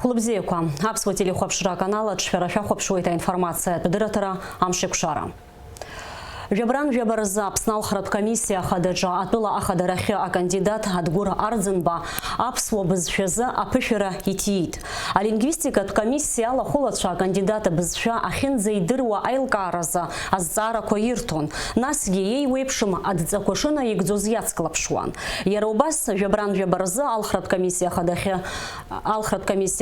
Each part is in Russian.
Хлыбзееква. Апсуа телехопшыра канала чфераша хопшуйта информация педиратора Амшикшара. Жабран Жабарза Апснал комиссия хададжа атыла ахадарахи а кандидат Адгура Арзенба Апсуа бызшеза апышера итиит. А лингвистика комиссия лахулатша кандидата бызша ахинзейдырва айлкараза аззара коиртон. Насги ей вепшим адзакошина егзозяцклапшуан. Яробас Жабран Жабарза комиссия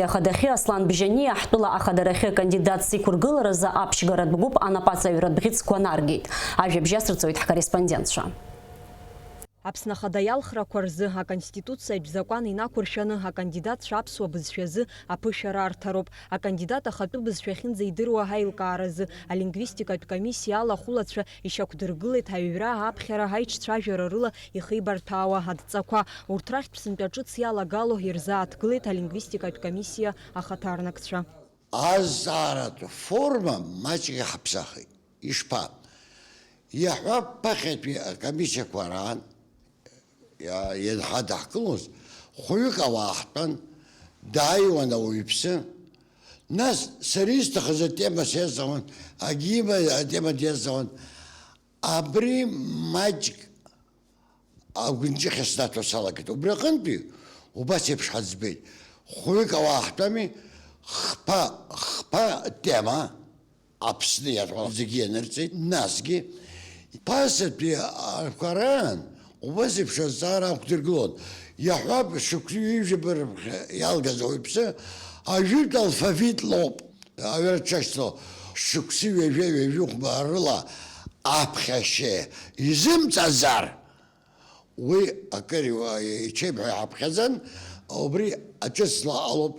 хадахи Аслан Бжани ахтыла ахадарахи кандидат сикургылараза апшгарат бгуб анапаца юратбгиц куанаргит. Ажебжасрцует корреспондентша. Апсна хадаял рзы а конституция закон инакуршаны а кандидат шапсуа бызшезы апышара артароп, а кандидат ахату бызшехин зайдыруа хайлкааразы, а лингвистика комиссия алахулацша ишакудыргылет аҩра аԥхьара ҳаиҿцәажәара рыла ихибарҭәаауа адҵақәа. Урҭ рахьтә ҿыц иалагало ирзааҭгылеит алингвистикатә комиссия ахаҭарнакцәа. Азааратә форма маҷк иҳаԥсахит. Ишԥа? Иаҳҳәап ԥахьатәи акомиссиақәа раан ианҳадаҳкылоз хәҩык ауаа ҳтәан, дааиуан ауаҩԥсы, нас сара исҭахыз атема сиазҵаауан, агьима атема диазҵаауан. Абри маҷк агәынҷыхьа снаҭо салагеит. Убри аҟынтәи убас еиԥш ҳаӡбеит. Хәҩык ауаа ҳтәами, хԥа тема Аԥсны иарҳәо зегьы ианырҵеит, насгьы ԥасатәи арқәа раан убас еиԥш азҵаара ақәдыргылон. Иаҳҳәап, шықәсҩыжәибар иалгаз ауаҩԥсы ажәытә алфавит лоуп. Аҩарчашьҭо шықәсҩ-ҩажәа рыла аԥхьашьа изымҵазар, уи акыр иҽеибҳәо иҳаԥхьаӡан, убри аҿыцла алоуп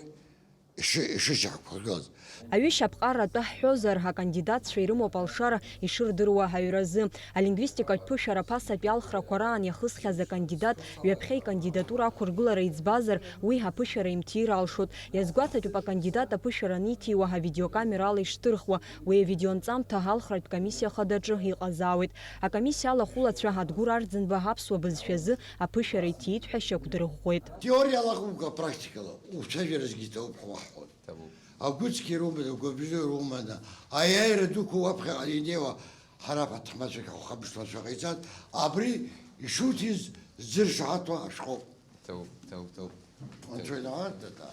ишышьақәгылаз. Аҩышьапҟаратәы ҳҳәозар, акандидатцәа ирымоуп алшара ишырдыруа ҳаҩразы. Алингвистикатә ԥышәара ԥасатәи алхрақәа раан иахысхьаз акандидат ҩаԥхьа икандидатура ақәыргылара иӡбазар, уи аԥышәара имҭир алшот. Иазгәаҭатәуп акандидат аԥышәара аниҭиуа авидеокамерала ишҭырхуа. Уи авидеонҵамҭа алхратә комиссиа хадаҿы иҟазаауеит. Акомиссиа алахулацәа Адгур Арӡынба аԥсуа бызшәазы аԥышәара иҭиит ҳәа шьақәдырӷәӷәеит. Теориала акәымкәа практикала уцәажәаразгьы иҭоуп ҳәа уаҳҳәоит. Агәыцқьа румада, агәабжьы румада, аиааира дуқәа уаԥхьаҟа инеиуа ҳара аҭаҳмадцәак ахәхабжҭмацәа ҟаиҵан, абри ишуҭиз зыршаҳаҭуа ашәҟәоуп. Анцәа инаҳарҭата.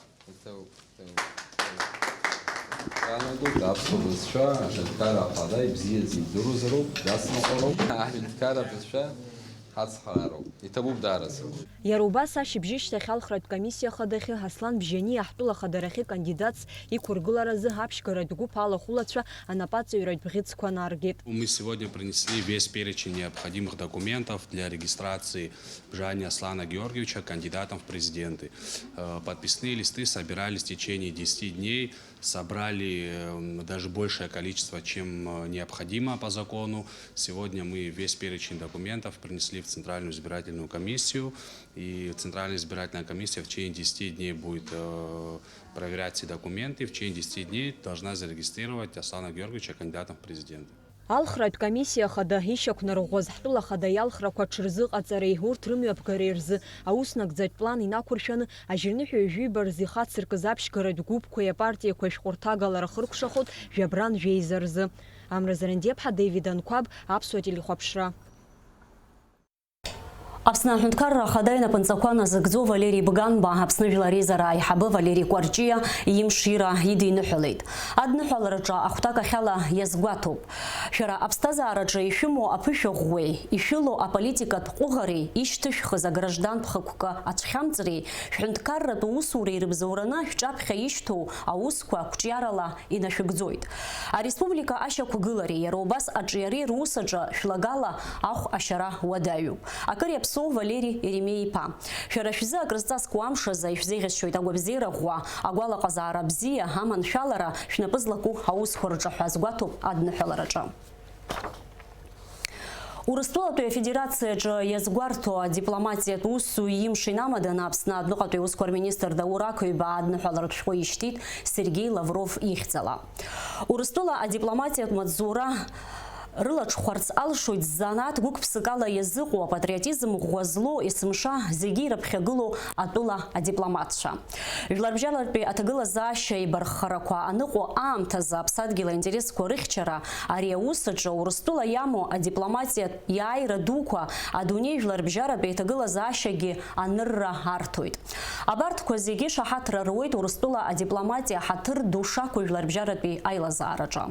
Канадут аԥсуа бызшәа аҳәынҭқарра ахада ибзиаӡа идырузароуп, дацныҟәароуп, аҳәынҭқарра бызшәа ҳацҳарароуп. Иҭабуп даараӡа. Иара убас ашьыбжьышьҭахь алхратә комиссиа хадахьы Аслан Бжьани аҳтәыла хадарахьы кандидатс иқәыргыларазы аԥшьгаратә гәыԥ алахәылацәа анапаҵаҩратә бӷьыцқәа наргеит. Мы сегодня принесли весь перечень необходимых документов для регистрации Бжани Аслана Георгиевича кандидатом в президенты. Подписные листы собирались в течение 10 дней, собрали даже большее количество, чем необходимо по закону. Сегодня мы весь перечень документов принесли в Центральную избирательную комиссию, и Центральная избирательная комиссия в течение 10 дней будет проверять все документы, в течение 10 дней должна зарегистрировать Аслана Георгиевича кандидатом в президенты. Алхратә комиссиа хада ишьақәнарӷәӷәаз ҳтәыла хада иалхрақәа ҽырзыҟаҵареи урҭ рымҩаԥгареи рзы ауснагӡатә план инақәыршәаны ажьырныҳәаҩ-жәибар зихацыркыз аԥшьгаратә гәыԥқәеи апартиақәеи ашәҟәырҭагалара хыркәшахот Жабран Жәеиза рзы. Амра Зарандеԥҳа, Деивид Анқәаб, Аԥсуа телехәаԥшра. Аԥсны аҳәынҭқарра ахада инапынҵақәа назыгӡо Валери Бганба Аԥсны Жәлари Еизара аиҳабы Валери Кәарҷиа имшира идиныҳәалеит. Адныҳәалараҿы ахәҭак ахьала иазгәаҭоуп. Шәара аԥсҭазаараҿы ишәымоу аԥышәаӷәӷәеи, ишәылоу аполитикатә ҟәыӷареи, ишьҭышәхыз аграждантә хықәкы ацәхьамҵреи, шәҳәынҭқарратә усуреи рыбзоураны шәҿаԥхьа ишьҭоу аусқәа қәҿиарала инашәыгӡоит. Ареспублика ашьақәгылареи иара убас аҿиареи русаҿы шәлагала ахә ашьара уадаҩуп. Акыр иаԥсоу Валери Еремеи-иԥа. Шәара шәзы акрызҵазкуа амшазы ишәзеиӷьасшьоит агәабзиара ӷәӷәа, агәалаҟазаара бзиа, аманшәалара шәнапы злаку аусқәа рҿы ҳәа азгәаҭоуп адныҳәалараҿы. Урыстәылатәи афедерациаҿы иазгәарҭо адипломатиатә усзуҩ имш инамаданы Аԥсны адәныҟатәи аусқәа рминистр Даур Ақыҩба адныҳәаларатә шәҟәы ишьҭит Сергей Лавров ихьӡала. Урыстәыла адипломатиатә маҵзура Рылаҽхәарц алшоит занат гәык-ԥсыкала иазыҟоу апатриотизм ӷәӷәа есымша зегьы ирыԥхьагылоу атәыла адипломатцәа. Жәларбжьалартәи аҭагылазаашьа еибарххарақәа аныҟоу аамҭазы аԥсадгьыл аинтересқәа рыхьчара ари аус аҿы Урыстәыла иамоу адипломатиатә иааира дуқәа адунеи жәларбжьаратәи аҭагылазаашьагьы анырра арҭоит. Абарҭқәа зегьы шаҳаҭра руеит Урыстәыла адипломатиа ҳаҭыр ду шақәу жәларбжьаратәи аилазаараҿы.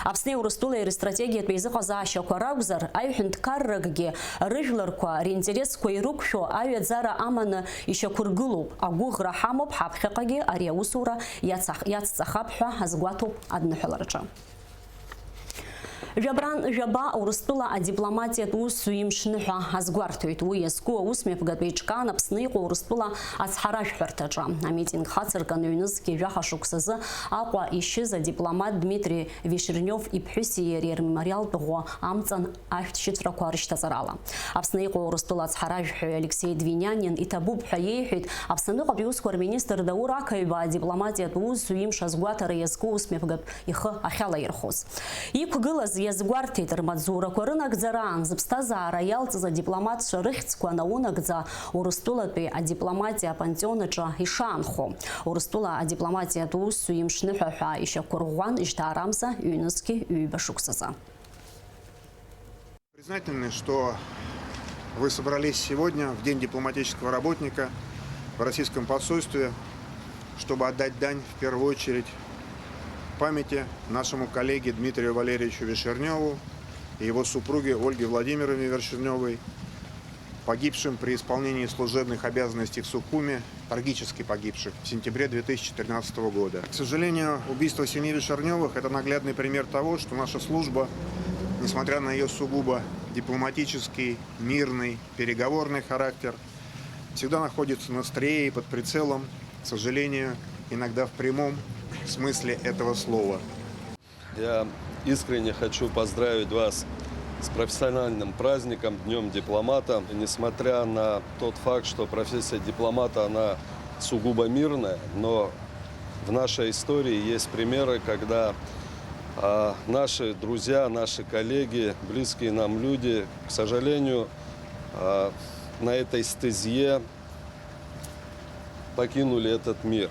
Аԥсни Урыстәылеи рыстратегиатәи аизыҟазаашьақәа ракәзар, аиҳәынҭқарракгьы рыжәларқәа ринтересқәа ирықәшәо аҩаӡара аманы ишьақәыргылоуп. Агәыӷра ҳамоуп ҳаԥхьаҟагьы ари аусура иацҵахап ҳәа ҳазгәаҭоуп адныҳәалараҿы. Жәабран жәаба Урыстәыла адипломатиатә усу имшны ҳәа ҳазгәарҭоит. Уи иазку аусмҩаԥгатәи иҿкаан Аԥсны иҟоу Урыстәыла ацҳаражәҳәарҭаҿы. Амитинг хацыркын ҩнызқьи жәаха шықәсазы Аҟәа ишьыз адипломат Дмитрий Вишернев иԥҳәыси иареи рмемориалтә ӷәы амҵан ашәҭшьыцрақәа рышьҭаҵарала. Аԥсны иҟоу Урыстәыла ацҳаражәҳәаҩ Алексей Двинянин иҭабуп ҳәа иеиҳәеит Аԥсныҟатәи усқәа рминистр Даур Ақаҩба адипломатиатә усу имш азгәаҭара иазку усмҩаԥгатә ихы ахьалаирхәоз. Иқәгылаз иазгәарҭеит рмаҵзурақәа рынагӡараан зыԥсҭазаара иалҵыз адипломатцәа рыхьӡқәа наунагӡа Урыстәылатәи адипломатиа апантеон аҿы ишаанхо. Урыстәыла адипломатиатә усу имшныҳәа ҳәа ишьақәырӷәӷәан ижьҭаарамза ҩнызқьи ҩба шықәсазы. Признательны, что вы собрались сегодня, в День дипломатического работника, в российском посольстве, чтобы отдать дань в первую очередь памяти нашему коллеге Дмитрию Валерьевичу Вишерневу и его супруге Ольге Владимировне Вишерневой, погибшим при исполнении служебных обязанностей в Сухуме, трагически погибших в сентябре 2013 года. К сожалению, убийство семьи Вишерневых – это наглядный пример того, что наша служба, несмотря на ее сугубо дипломатический, мирный, переговорный характер, всегда находится на острие и под прицелом, к сожалению, иногда в прямом смысле этого слова. Я искренне хочу поздравить вас с профессиональным праздником, Днем дипломата. И несмотря на тот факт, что профессия дипломата, она сугубо мирная, но в нашей истории есть примеры, когда наши друзья, наши коллеги, близкие нам люди, к сожалению, на этой стезье покинули этот мир.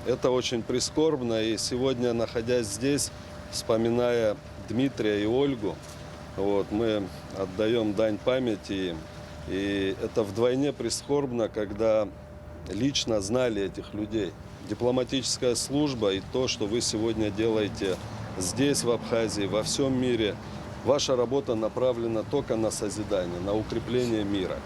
Это очень прискорбно, и сегодня, находясь здесь, вспоминая Дмитрия и Ольгу, мы отдаем дань памяти им. И это вдвойне прискорбно, когда лично знали этих людей. Дипломатическая служба и то, что вы сегодня делаете здесь, в Абхазии, во всем мире, ваша работа направлена только на созидание, на укрепление мира.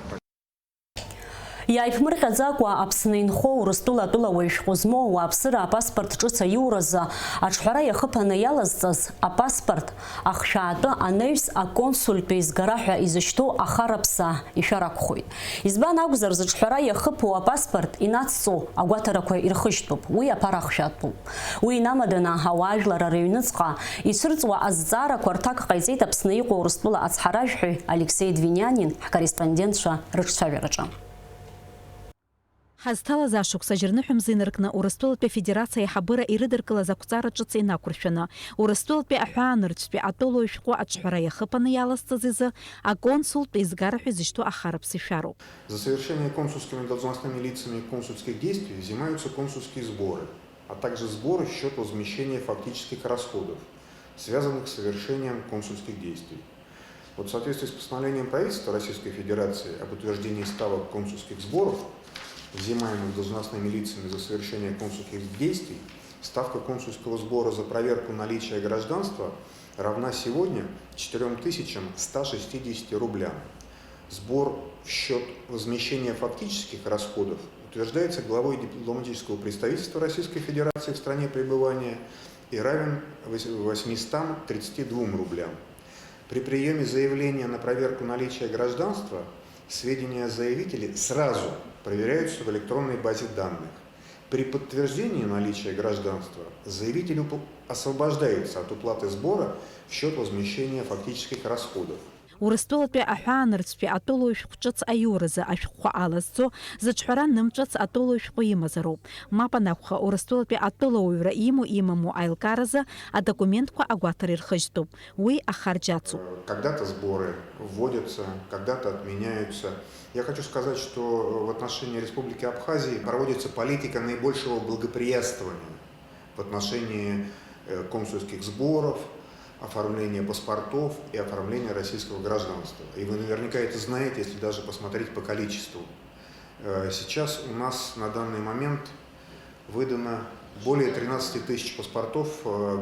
Иааиԥмырҟьаӡакәа Аԥсны инхо Урыстәыла атәылауаҩ шәҟәы змоу ауааԥсыра апаспорт ҿыц аиуразы аҿҳәара иахыԥаны иалазҵаз апаспорт ахшәаатәы анаҩс аконсультә еизгара ҳәа изышьҭоу ахараԥса ишәаракәхоит. Избан акәзар, зыҿҳәара иахыԥо апаспорт инацҵо агәаҭарақәа ирхышьҭуп. Уи аԥара ахшәатәуп. Уи инамаданы ауаажәлар рыҩныҵҟа ицәырҵуа азҵаарақәа рҭак ҟаиҵеит Аԥсны иҟоу Урыстәыла ацҳаражәҳәаҩ Алексей Двинянин ҳкорреспондентцәа рыҿцәажәараҿы. Ҳазҭалаз ашықәс аџьарныҳәамза инаркны Урыстәылатәи Афедерациа аиҳабыра ирыдыркылаз ақәҵара ҿыц инақәыршәаны Урыстәылатәи аҳәаанырцәтәи атәылоуаҩ шәҟәы аҿҳәара иахыԥаны иалазҵаз изы аконсултә еизгара ҳәа изышьҭоу ахараԥса ишәароуп. За совершение консульскими должностными лицами консульских действий взимаются консульские сборы, а также сборы в счет возмещения фактических расходов, связанных с совершением консульских действий. В соответствии с постановлением правительства Российской Федерации об утверждении ставок консульских сборов, взимаемых должностными лицами за совершение консульских действий, ставка консульского сбора за проверку наличия гражданства равна сегодня 4160 рублям. Сбор в счет возмещения фактических расходов утверждается главой дипломатического представительства Российской Федерации в стране пребывания и равен 832 рублям. При приеме заявления на проверку наличия гражданства сведения о заявителе сразу проверяются в электронной базе данных. При подтверждении наличия гражданства заявитель освобождается от уплаты сбора в счет возмещения фактических расходов. Урыстәылатәи аҳәаанырцәтәи атәылоу шәҟә ҿыц аиуразы ашәҟәқәа алазцо зыҿҳәара нымҿыц атәылоу шәҟәы имазароуп. Мап анакәха, Урыстәылатәи атәылауаҩра имоу-имаму аилкааразы адокументқәа агәаҭара ирхыжьтәуп. Уи ахарџь ацуп. Когда-то сборы вводятся, когда-то отменяются. Я хочу сказать, что в отношении Республики Абхазии проводится политика наибольшего благоприятствования в отношении консульских сборов, оформления паспортов и оформления российского гражданства. И вы наверняка это знаете, если даже посмотреть по количеству. Сейчас у нас на данный момент выдано более 13 тысяч паспортов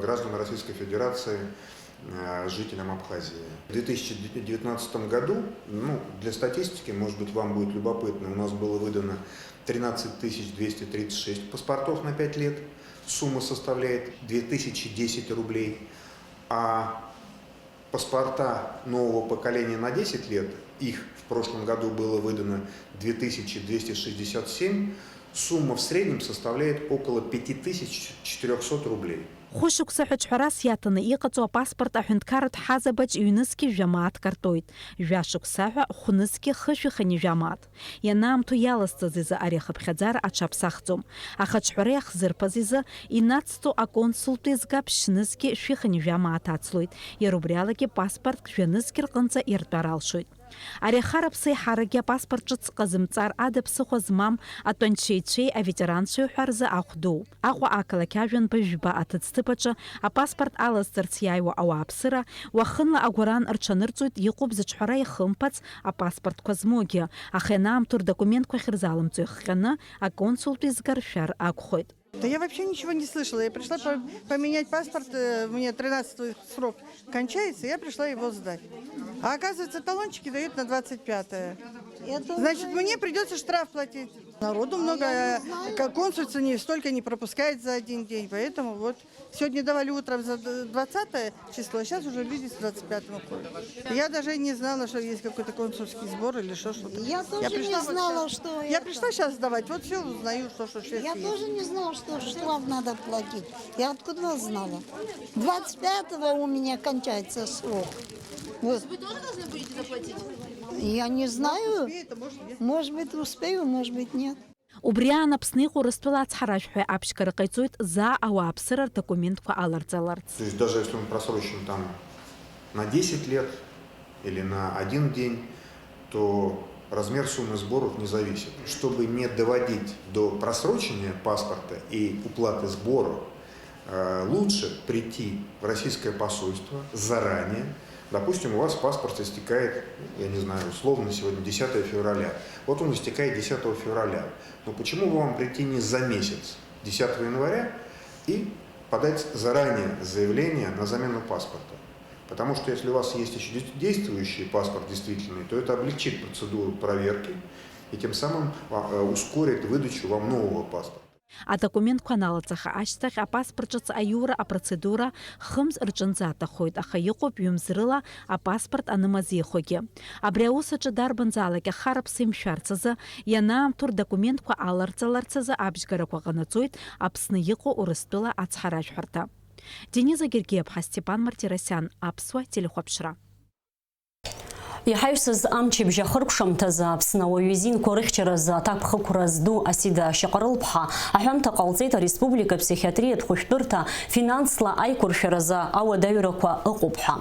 граждан Российской Федерации жителям Абхазии. В 2019 году, для статистики, может быть, вам будет любопытно, у нас было выдано 13 236 паспортов на 5 лет. Сумма составляет 2010 рублей. А паспорта нового поколения на 10 лет, их в прошлом году было выдано 2267, сумма в среднем составляет около 5400 рублей. Хушықса хәчҳәарас иаҭаны иҟаҵо апаспорт аҳәынҭқарратә ҳазабаҿ ҩнызқьы жәамаат картоит. Жәашықәса ҳәа хәнызқьы хышәихани жәамаат. Ианаамҭоу иалазҵаз изы ари ахыԥхьаӡара аҽаԥсахӡом. Ахаҿҳәара иахзырԥаз изы инацҵо аконсултә еизгап шәнызқьы шәихани жәамаат ацлоит. Иара убри алагьы паспортк жәанызқьы рҟынӡа иртәар алшоит. Ари ахараԥса иҳаракгьы апаспорт ҿыц ҟазымҵар ада ԥсыхәа змам атәанчеицәеи аветеранцәеи ҳәа рзы ахә дууп. Аҟәа ақалақь ажәанба жәба аҭыӡҭыԥаҿы апаспорт алазҵарц иааиуа ауааԥсыра уахынла агәаран рҽанырҵоит иҟоуп зыҿҳәара ихымԥац апаспортқәа змоугьы, аха ианаамҭоу рдокументқәа ахьырзалымҵо ихҟьаны аконсултә еизга ршәар акәхоит. Да я вообще ничего не слышала. Я пришла поменять паспорт, мне 13-й срок кончается, я пришла его сдать. А оказывается, талончики дают на 25-е. Значит, мне придется штраф платить. Народу много, как консульство столько не пропускает за один день. Поэтому вот сегодня давали утром за 20 число, а сейчас уже люди с 25-го ходят. Я даже не знала, что есть какой-то консульский сбор или что-то. Я тоже не знала, что Я пришла сейчас сдавать, вот все узнаю, что сейчас Я тоже не знала, что штраф надо платить. Я откуда знала? 25-го у меня кончается срок. Вот. Вы тоже должны будете заплатить? Я не знаю. Может быть, успею, может быть, нет. Убри анаԥсны иҟоу Урыстәыла ацҳаражәҳәаҩ аԥшьқара ҟаиҵоит заа ауааԥсыра рдокументқәа аларҵаларц. То есть даже если мы просрочим там на 10 лет или на 1 день, то размер суммы сборов не зависит. Чтобы не доводить до просрочения паспорта и уплаты сборов, лучше прийти в российское посольство заранее. Допустим, у вас паспорт истекает, я не знаю, условно сегодня 10 февраля. Вот он истекает 10 февраля. Но почему бы вам прийти не за месяц, 10 января, и подать заранее заявление на замену паспорта? Потому что если у вас есть еще действующий паспорт действительный, то это облегчит процедуру проверки и тем самым ускорит выдачу вам нового паспорта. Адокументқәа аналаҵаха ашьҭахь апаспорт ҿыц аиура апроцедура хымз рҿынӡа аҭахоит, аха иҟоуп ҩымзрыла апаспорт анымазеихогьы. Абри аус аҿы дарбанзаалак ахараԥса имшәарц азы, ианаамҭоу рдокументқәа аларҵаларц азы абжьгарақәа ҟанаҵоит Аԥсны иҟоу Урыстәыла ацҳаражәҳәарҭа. Дениза Гергиеԥҳа, Степан Мартиросиан, Аԥсуа телехәаԥшра. Иҳаҩсыз амчыбжьа хыркәшамҭазы Аԥсны ауаҩы изинқәа рыхьчаразы аҭакԥхықәра зду Асида Шьаҟарылԥҳа аҳәамҭа ҟалҵеит Ареспублика ԥсихиатриатә хәышәтәырҭа финансла аиқәыршәаразы ауадаҩрақәа ыҟоуп ҳәа.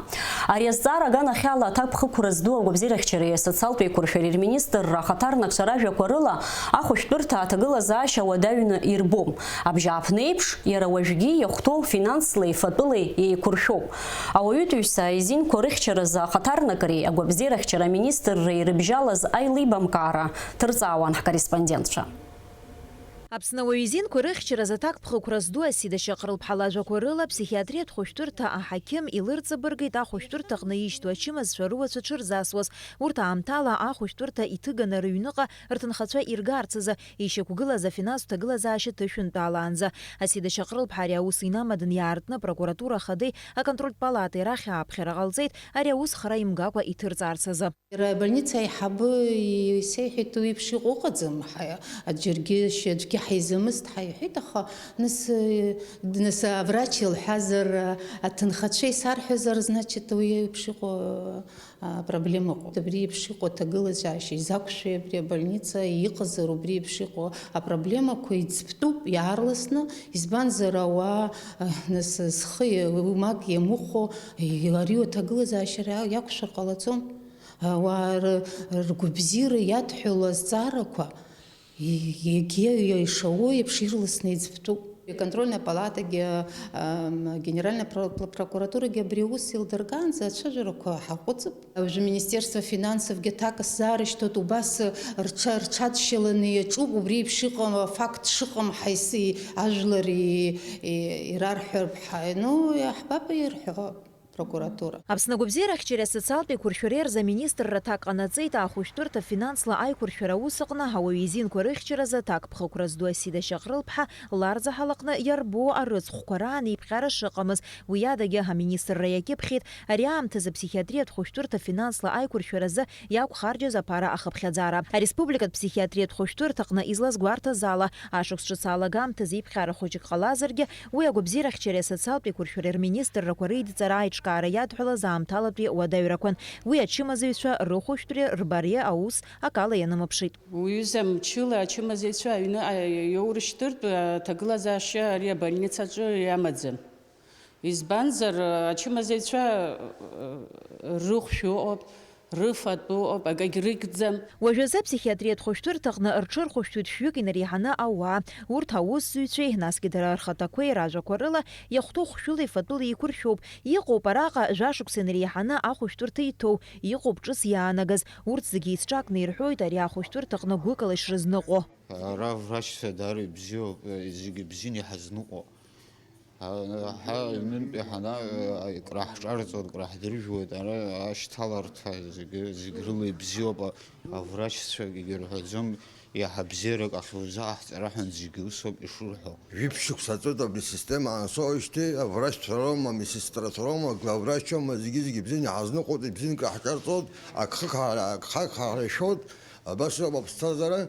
Ари азҵаара аганахьала аҭакԥхықәра зду агәабзиарахьчареи асоциалтә еиқәыршәареи рминистрра ахаҭарнакцәа ражәақәа рыла ахәышәтәырҭа аҭагылазаашьа уадаҩны ирбом. Абжьааԥны еиԥш иара уажәгьы иахәҭоу финанслеи фатәылеи еиқәыршәоуп. Ауаҩытәыҩса изинқәа рыхьчаразы ахаҭарнакреи агәабзиарахьчареи министрреи рыбжьалаз аилибамкаара ҭырҵаауан ҳкорреспондентцәа. Аԥсны ауаҩы изинқәа рыхьчаразы аҭакԥхықәра зду Асида Шьаҟарылԥҳа лажәақәа рыла ԥсихиатриатә хәышәтәырҭа аҳақьым илырҵабыргит ахәышәтәырҭа аҟны ишьҭоу ачымазцәа рыуацәа ҽырзасуаз. Урҭ аамҭала ахәышәтәырҭа иҭыганы рыҩныҟа рҭынхацәа иргарц азы ишьақәгылаз афинанстә ҭагылазаашьа ҭышәынтәаалаанӡа. Асида Шьаҟарылԥҳа ари аус инамаданы иаартны апрокуратура ахадеи аконтрольтә палатеи рахь ааԥхьара ҟалҵеит ари аус хара имгакәа иҭырҵаарц азы. Больница аиҳабы исеиҳәеит уи еиԥш иҟоу ыҟаӡам. Џьаргьы акгьы ҳаизамызт ҳаиҳәеит, аха нас аврач илҳәазар, аҭынхацәа исарҳәазар, значит уи еиԥш иҟоу проблема ыҟоуп. Абри еиԥш иҟоу аҭагылазаашьа изақәшәеи абри абольница иҟазар, убри еиԥш иҟоу апроблемақәа иӡбтәуп иаарласны, избанзар ауаа нас зхы мак иамыхәо ари аҭагылазаашьа иақәшәар ҟалаӡом. Ауаа ргәабзиара иадҳәало азҵаарақәа егьи ишауа еиԥш ирласны иӡбтәуп. Контрольная палатагьы, Генеральная прокуратурагьы абри аус илдыргаанӡа ацәажәарақәа ҳаҟәыҵып. Уажәы Министерство финансовгьы аҭак сзаарышьҭуеит, убас рҽадшьаланы иаҿуп, убри еиԥш иҟам факт шыҟам ажәлар ирарҳәап, иаҳбап ирҳәо. Прокуратура. Аԥсны агәабзиара ахьчареи асоциалтә еиқәыршәареи рзаминистрра аҭак ҟанаҵеит ахәышәтәырҭа финансла аиқәыршәара аус аҟны ауаҩ изинқәа рыхьчаразы аҭак ԥхықәра зду Асида Шьаҟрыл-ԥҳа ларҵаҳалаҟны иарбо арыцхәқәа раан еиԥҟьара шыҟамыз. Уи адагьы аминистрра иакьыԥхьеит ари аамҭазы аԥсихиатриатә хәышәтәырҭа финансла аиқәыршәаразы иақәхарџьаз аԥара ахыԥхьаӡара. Ареспубликатә ԥсихиатриатә хәышәтәырҭа аҟны излазгәарҭаз ала ашықәс ҿыц алагамҭазы еиԥҟьара хәыҷык ҟалазаргьы уи агәабзиара ахьчареи асоциалтә еиқәыршәареи рминистррақәа реидҵара аиҿкаара иадҳәалаз аамҭалатәи уадаҩрақәан. Уи ачымазаҩцәа рыхәышәтәреи рбареи аус акала ианымԥшит. Уҩыза мчыла ачымазаҩцәа аҩны иоурышьҭыртә аҭагылазаашьа ари абольницаҿы иамаӡам. Избанзар ачымазаҩцәа рыхәшәы ыҟоуп, рыфатә ыҟоуп, акагь рыгӡам. Уажәазы аԥсихиатриатә хәышәтәырҭа аҟны рҽырхәышәтәуеит шәҩык инареиҳаны ауаа. Урҭ аусзуҩцәеи, насгьы дара рхаҭақәеи ражәақәа рыла иахәҭоу хәшәыла ифатәыла еиқәыршәоуп. Иҟоуп араҟа жәашықәса инареиҳаны ахәышәтәырҭа иҭоу, иҟоуп ҿыц иаанагаз. Урҭ зегьы еицҿакны ирҳәоит ари ахәышәтәырҭа аҟны гәыкала ишрызныҟәо. Ара врачцәа дара ибзиоуп, зегьы бзианы иҳазныҟәо. Ҳаҩнынтәи краҳҿарҵоит, краҳдыржәуеит, ара ашьҭаларҭа зегьы рыла ибзиоуп, аврачцәагьы ирҳәаӡом, иаҳа бзиарак ахьузааҳҵара ҳәа зегьы усоуп ишырҳәо. Жәиԥшьықәса ҵоит абри асистема аансоуижьҭеи аврачцәа роума, амедсестрацәа роума, главврачоума, зегьы бзианы иҳазныҟәоит, ибзианы краҳҿарҵоит, агхақҳара ишәоит, абас ауп аԥсҭазаара.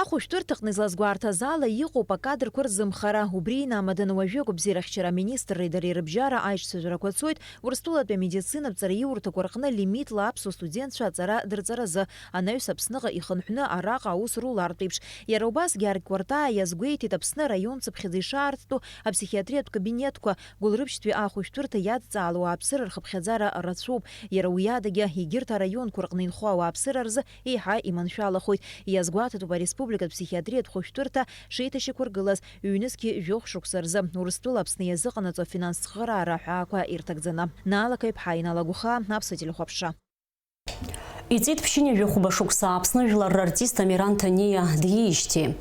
Ахәышәтәырҭа аҟны излазгәарҭаз ала иҟоуп акадрқәа рзымхара. Убри инамадан уажәы агәабзиара ахьчара аминистрреи дареи рыбжьара аиҿцәажәарақәа цоит Урыстәылатәи амедицина ҵараиурҭақәа рҟны лимитла аԥсуа студентцәа аҵара дырҵаразы. Анаҩс Аԥсныҟа ихынҳәны араҟа аус рулартә еиԥш. Иара убас Георг Кәартаа иазгәеиҭеит Аԥсны араион ҵыԥхьаӡа ишаарту аԥсихиатриатә кабинетқәа гәылрыԥшьтәи ахәышәтәырҭа иадҵаалоу ауааԥсыра рхыԥхьаӡара рацәоуп. Иара уи адагьы егьырҭ араионқәа рҟны инхо ауааԥсыра рзы еиҳа иманшәалахоит. Иазгәаҭатәуп ареспубликатә ԥсихиатриатә хәышәтәырҭа шеиҭашьақәыргылаз ҩ-ки жәохә шықәса рзы Урыстәыла Аԥсны иазыҟанаҵо афинансцхыраара аҳәаақәа ирҭагӡаны. Наалак Аиԥҳа, Инала Гәыха, Аԥсуа телехәаԥшра. Иҵит ԥшьыни жәохәба шықәса Аԥсны жәлар рартист Амиран Ҭаниа диижьҭеи.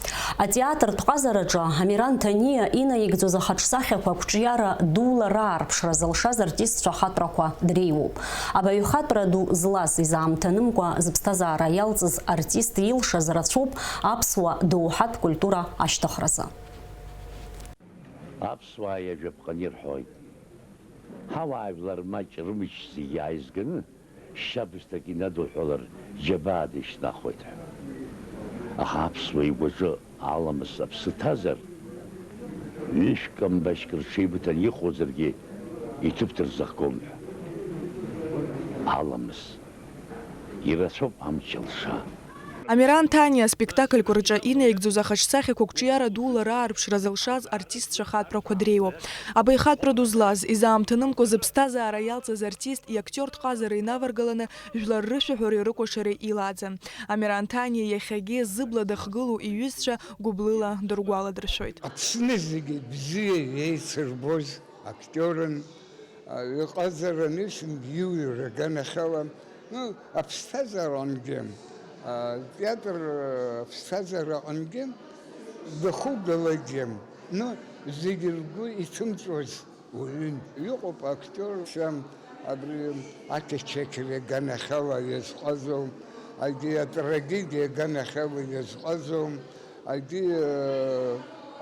Атеатртә ҟазараҿы Амиран Ҭаниа инаигӡоз ахаҿсахьақәа қәҿиара дула раарԥшра зылшаз артистцәа ахаҵәрақәа дреиуоуп. Абаҩхатәра ду злаз изаамҭанымкәа зыԥсҭазаара иалҵыз артист илшаз рацәоуп аԥсуа доуҳатә культура ашьҭыхразы. Аԥсуаа иажәаԥҟаны ирҳәоит. Ҳауаажәлар маҷ рымч зегьы ааизганы шьабысҭак инадуҳәалар џьабаада ишнахуеит ҳәа. Аха аԥсуа игәаҿы аламыс аԥсы ҭазар, ҩышәкамбашьк рҽеибыҭан иҟоуҵаргьы иҭыԥ дырзахгом ҳәа. Аламыс ирацәоуп амч алша. Амиран Ҭаниа спектакльқәа рҿы инаигӡоз ахаҿсахьақәа қәҿиара дула раарԥшра зылшаз артистцәа хаҵәрақәа дреиуоуп. Абаҩхатәра ду злаз, изаамҭанымкәа зыԥсҭазаара иалҵыз артист иактиортә ҟазара инаваргаланы жәлар рышәаҳәареи рыкәашареи илаӡан. Амиран Ҭаниа иахьагьы зыбла дахгылоу иҩызцәа гәыблыла дыргәаладыршәоит. Аԥсны зегьы бзиа еицырбоз актиорын, иҟазараны сымбиуира ганахьала, аԥсҭазаараҟнгьы театр аԥсҭазаараҟнгьы дахугалагьы зегьы ргәы иҭымҵуаз уаҩын. Иҟоуп актиорцәа абри аҭачақьра ганахьала иазҟазоу, агьи атрагедиа ганахьала иазҟазоу, агьи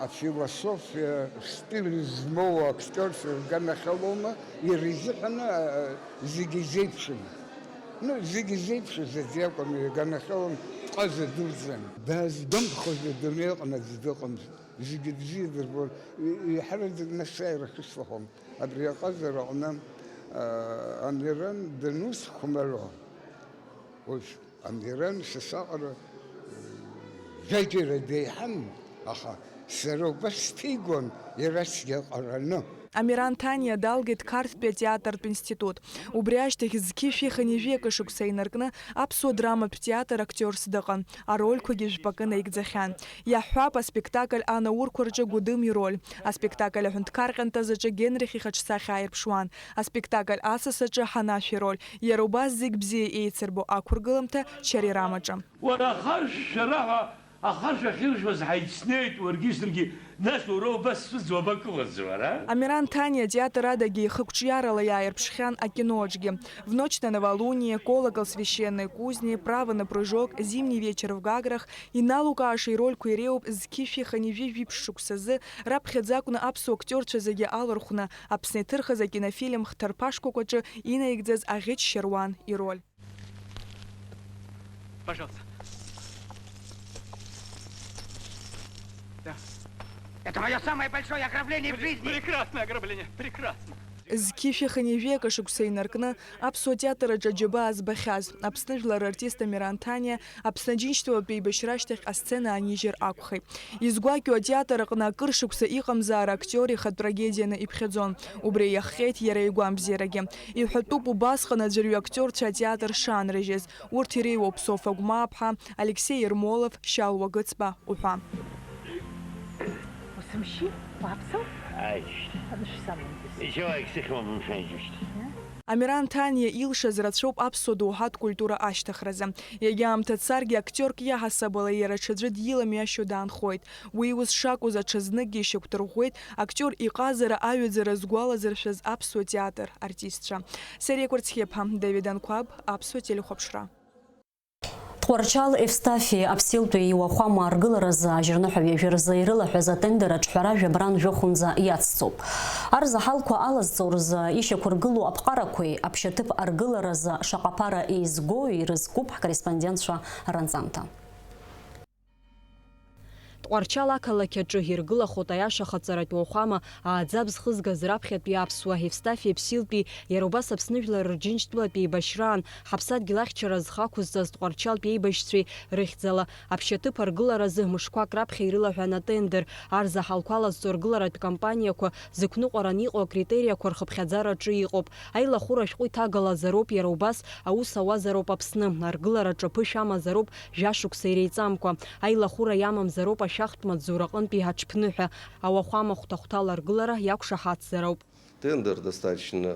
афилософиа стиль змоу актиорцәа ганахьалоума, иара изыҳәаны зегьы изеиԥшын. Ну, зиги-зипши задевкам, и ганахалом каза дурзан. Да, дом хозе дунеян, дздокам, зиги-зидр, и харад насайра хислахом. Абрия каза раунам, аниран денус хумаро. Ось, аниран сесаара, жайгера дейхан, аха, сарогбас тигон, ирасья арано. Амиран Таниа далгеит Қарҭтәи атеатртә институт. Убри ашьҭахь зқьышә иханҩыжәи шықәса инаркны аԥсуа драматә театр актиорс дыҟан. Арольқәагьы жәпакы наигӡахьан. Иаҳҳәап, аспектакль анаурқәа рҿы Гәыдым ироль. Аспектакль аҳәынҭқар ҟьантаз аҿы Генрих ихаҿсахьа ааирԥшуан. Аспектакль асас аҿы Ҳанашә ироль. Иара убас зегь бзиа еицырбо ақәыргыламҭа Чарирам аҿы. Уара ахаршә шәараҳәа ахаршә ахьыржәуаз ҳаицнеит уаргьы саргьы. Амиран Таниа театр адагьы ихы-қәҿиарала иааирԥшхьан акиноаҿгьы. В ночь на новолуние, колокол священной кузни, право на прыжок, зимний вечер в Гаграх, иналукаашеи ирольқәа иреиуоуп зқьышә иханҩыжәи шықәсазы раԥхьаӡакәны аԥсуа актиорцәа зегьы алархәны Аԥсны иҭырхыз акинофильм хҭарԥашқәак аҿы инаигӡаз Аӷьыч Шьаруан ироль. Пожалуйста. Это мое самое большое ограбление в жизни. Прекрасное ограбление, прекрасно. Зқьышә иханҩыжәи шықәса инаркны аԥсуа театр аҿы аџьабаа збахьаз Аԥсны жәлар артист Амиран Таниа Аԥсны аџьынџьтәылатә еибашьра ашьҭахь асцена аанижьыр акәхеит. Изгәакьоу атеатр аҟны акыр шықәса иҟамзаара актиор ихатә трагедианы иԥхьаӡон. Убри иахҟьеит иара игәамбзиарагьы. Иҳәатәуп убасҟан аӡәырҩы актиорцәа атеатр шаанрыжьыз. Урҭ иреиуоуп Софа Гәмааԥҳа, Алексей Ермолов, Шьалуа Гыцба уҳәа. Амиран Таниа илшаз рацәоуп аԥсуа доуҳатә культура ашьҭахразы. Иагьа аамҭа царгьы актиорк иаҳасабала иара ҽаӡәы диламиашьо даанхоит. Уи ус шакәыз аҽазныкгьы ишьақәдырӷәӷәеит актиор иҟазара аҩаӡара згәалазыршәаз аԥсуа театр артистцәа. Сериа Кәарцхьыԥа, Давид Анқәаб, аԥсуа телехәаԥшра. Тҟәарчал Евстафи аԥсилтәи иуахәама аргыларазы ажьырныҳәаҩажәи рзы ирылаҳәаз атендер аҿҳәара жәабран жәохәынӡа иацҵоуп. Арзаҳалқәа алазҵо рзы ишьақәыргылоу аԥҟарақәеи аԥшьаҭыԥ аргыларазы шаҟа ԥара еизгоу ирызкуп ҳкорреспондентцәа ранҵамҭа. Тҟәарчал ақалақь аҿы иргылахоит аиаша хаҵаратә уахәама ааӡабз хызгаз раԥхьатәи аԥсуа Евстафи Аԥсилтәи иара убас Аԥсны жәлар рџьынџьтәылатәи еибашьраан ҳаԥсадгьыл ахьчара зхақәызҵаз Тҟәарчалтәи еибашьцәеи рыхьӡала аԥшьаҭыԥ аргыларазы мышқәак раԥхьа ирылаҳәан атендер арзаҳалқәа алазҵо ргыларатә кампаниақәа зықәныҟәаран иҟоу акритериақәа рхыԥхьаӡараҿы иҟоуп. Аилахәыра ашәҟәы иҭагалазароуп иара убас аус ауазароуп Аԥсны. Аргылараҿы ԥышә амазароуп жәашықәса иреиҵамкәа. Аилахәыра иамамзароуп ашахтә маҵзураҟынтәи ҳаҽԥныҳәа. Ауахәама хәҭа-хәҭала аргылара иақәшаҳаҭзароуп. Тендер достаточно,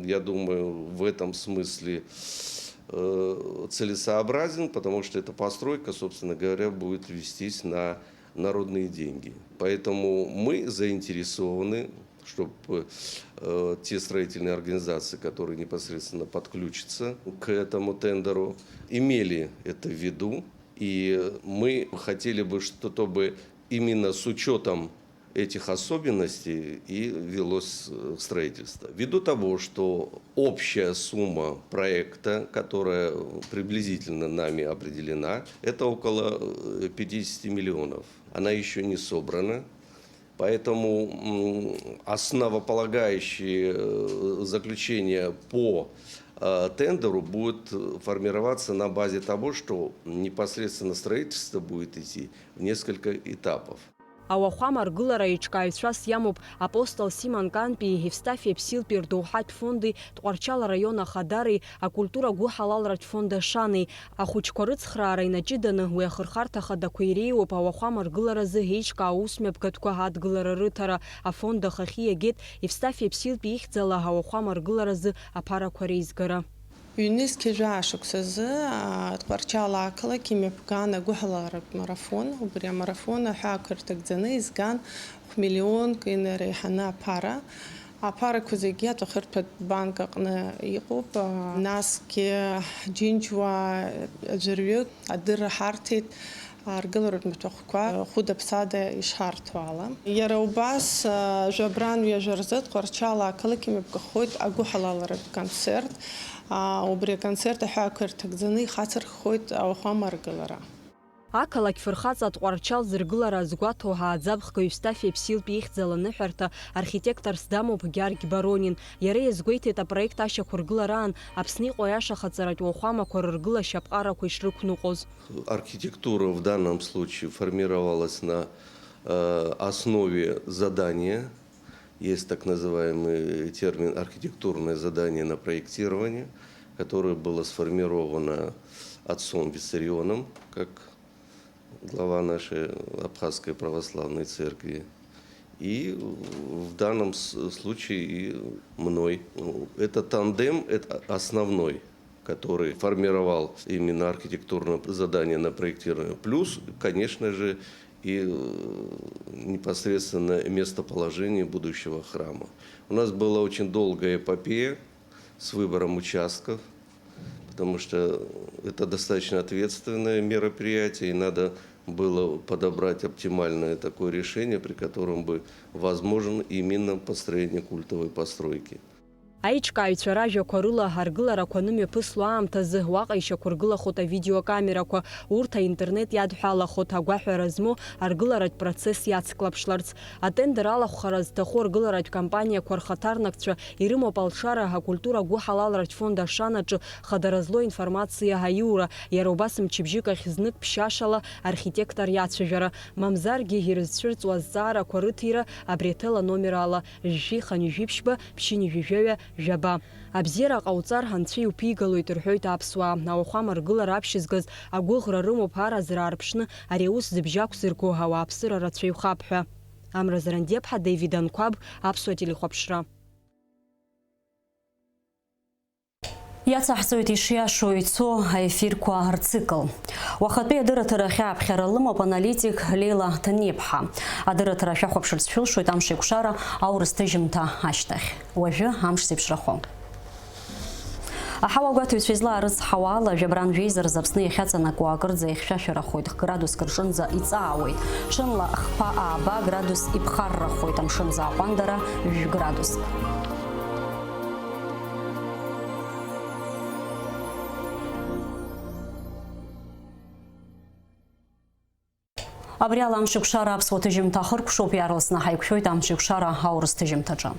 я думаю, в этом смысле целесообразен, потому что эта постройка, собственно говоря, будет вестись на народные деньги. Поэтому мы заинтересованы, чтобы те строительные организации, которые непосредственно подключатся к этому тендеру, имели это в виду. И мы хотели бы, чтобы именно с учетом этих особенностей и велось строительство. Ввиду того, что общая сумма проекта, которая приблизительно нами определена, это около 50 миллионов. Она еще не собрана. Поэтому основополагающие заключения по тендеру будет формироваться на базе того, что непосредственно строительство будет идти в несколько этапов. Ауахәама аргылара еиҿкааҩцәас иамоуп апостол Симон Кантәи, Евстафи Аԥсилтәи рдоуҳатә фонди, Тҟәарчал араион ахадари, акультура гәыҳалалратә фонд ашани, ахәыҷқәа рыцхраара инаҷыданы уи ахырхарҭа ахадақәа иреиуоуп ауахәама аргыларазы еиҿкаа аусмҩаԥгатәқәа адгылара рыҭара. Афонд ахахьы иагеит Евстафи Аԥсилтәи ихьӡала ауахәама аргыларазы аԥарақәа реизгара. ЮНЕСКО жәашықәсазы Тҟәарчал ақалақь имҩаԥган агәыҳаларатә марафон. Убри амарафон аҳәаақәа рҭагӡаны изган хә-миллионк инареиҳаны аԥара. Аԥарақәа зегьы аҵәахырҭатә банк аҟны иҟоуп. Насгьы ҳџьынџьуаа аӡәырҩык адырра ҳарҭеит аргыларатә маҭәахәқәа хәыда-ԥсада ишҳарҭо ала. Иара убас жәабран ҩажәа рзы Тҟәарчал ақалақь имҩаԥгахоит агәыҳалаларатә концерт. убри аконцерт аҳәақәа ирҭагӡаны ихацырххоит ауахәама аргылара. Ақалақь фырхаҵа Тҟәарчал зыргылара згәаҭо ҳааӡабхга Евстафи Ԥсилтәи ихьӡала аныҳәарҭа архитекторс дамоуп Георги Баронин. Иара иазгәеиҭеит апроект ашьақәа ргылараан Аԥсны иҟоу аиашахаҵаратә уахәамақәа рыргылашьа аԥҟарақәа ишрықәныҟәоз. Архитектура в данном случае формировалась на основе задания. Есть так называемый термин «архитектурное задание на проектирование», которое было сформировано отцом Виссарионом, как глава нашей Абхазской православной церкви. И в данном случае и мной. Это тандем, это основной, который формировал именно архитектурное задание на проектирование. Плюс, конечно же, и непосредственно местоположение будущего храма. У нас была очень долгая эпопея с выбором участков, потому что это достаточно ответственное мероприятие, и надо было подобрать оптимальное такое решение, при котором бы возможно именно построение культовой постройки. Аиҿкааҩцәа ражәақәа рыла аргыларақәа нымҩаԥысло аамҭазы уаҟа ишьақәыргылахот авидеокамерақәа, урҭ аинтернет иадҳәалахот агәаҳәара змоу аргыларатә процесс иацклаԥшларц. Атендер алахәхара зҭаху аргыларатә кампаниақәа рхаҭарнакцәа ирымоуп алшара акультура гәыҳалалратә фонд ашанаҿы хадара злоу информациа аиура, иара убас мчыбжьык ахь знык ԥшьашала архитектор иацәажәара. Мамзаргьы ирызцәырҵуа азҵаарақәа рыҭира абри ателаномер ала Жьи Ханижәиԥшьба, Ԥшьынижәижәаҩа Жәаба. Абзиара ҟауҵар анцәа иуԥигалоит рҳәоит аԥсуаа. Ауахәама ргылара аԥшьызгаз агәыӷра рымоуп аразра аарԥшны ари аус зыбжьақәзырго ауааԥсыра рацәа иухап ҳәа. Амра Зарандеԥҳа, Деивид Анқәаб, Аԥсуа телехәаԥшра. Иацаҳҵоит ишиашоу ицо аефирқәа рцикл. Уахатәи адырраҭара ахьааԥхьара лымоуп аналитик Леила Ҭанеиԥҳа. Адырраҭара шәахәаԥшырц шәылшоит амш еиқәшара аурыс ҭыжьымҭа ашьҭахь. Уажәы амш зеиԥшрахо. Аҳауа агәаҭаҩцәа излаарыцҳауа ала жәабран жәеизараз Аԥсны иахьаҵанакуа акырӡа ихьшәашәарахоит, градуск рҿынӡа иҵаауеит. Ҽынла хԥа ааба градус иԥхаррахоит, амшынӡа аҟәандара 1 градуск. Абри ала амш еиқәшара аԥсуа ҭыжьымҭа ахыркәшоуп, иаарласны ҳаиқәшәоит амш еиқәшара аурыс ҭыжьымҭаҿы.